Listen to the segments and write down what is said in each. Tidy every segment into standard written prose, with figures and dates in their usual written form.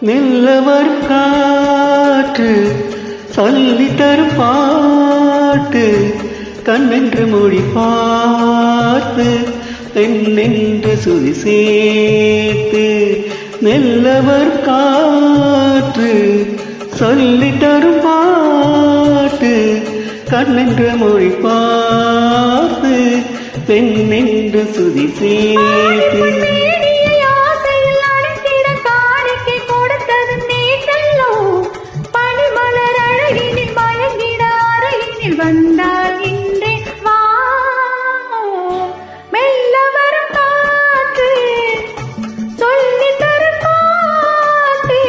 மெல்லவர் காற்று சொல்லி தரும் பாட்டு கண்ணென்று மொழி பார்த்து பெண்ணென்று சுதி சேர்த்து மெல்லவர் காற்று சொல்லி தரும் பாட்டு கண்ணென்று மொழி பார்த்து பெண்ணென்று சுதி சேர்த்து வந்தால் இன்றே வா மெல்ல வரும் காற்று சொல்லி தரும் பாட்டு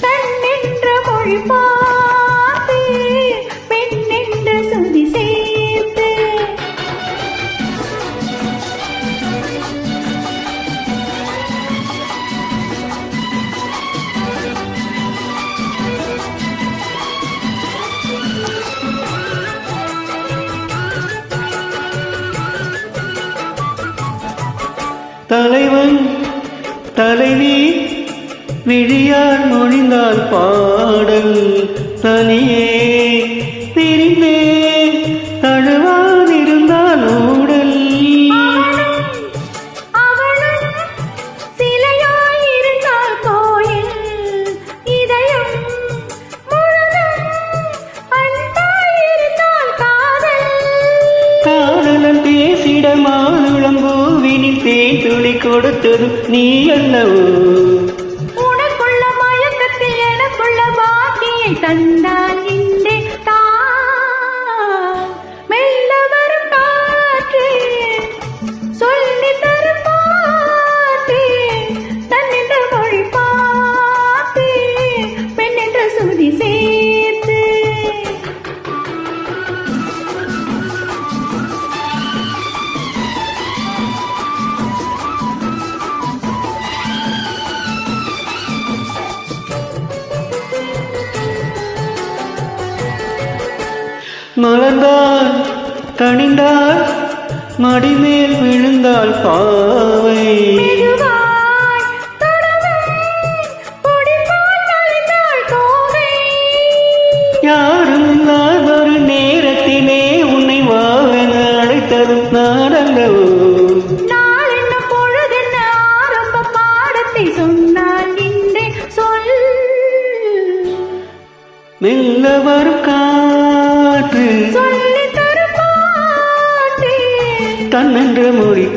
தன்னென்ற மொழி பார்த்து பெண்ணென்ற சுதி சேர்த்து தலைவன் தலைவி விழியால் மொழிந்தால் பாடல் தனியே பிரிந்தே தழுவாதிருந்தால் ஊடல் சிலையாயிருந்தால் கோயில் இதயம் முழுதும் அன்பாயிருந்தால் காதல் காதலன் பேசிட மானுளம் பூவினில் தேய்துளி கொடுத்தது நீ அல்லவோ உனக்குள்ள மயக்கத்தில் எனக்குள்ள பாக்கியை தந்தால் இன்றே மெல்ல வரும் காற்று சொல்லி தரும் பாட்டு தன்னென்ற மொழி பார்த்து பெண்ணென்ற சுதி சேர்த்து மலர்ந்தால் கனிந்தால் மடிமேல் விழுந்தால் பாவை யாரும் ஒரு நேரத்திலே உன்னை வாவென அழைத்ததும் நாடல்லவோ நாள் என்ன பொழுதென்ன ஆரம்ப பாடத்தை சொன்னால் இன்றே சொல் மெல்ல வரும் காற்று சொல்லி தரும் பாட்டு தன்னென்று மொழி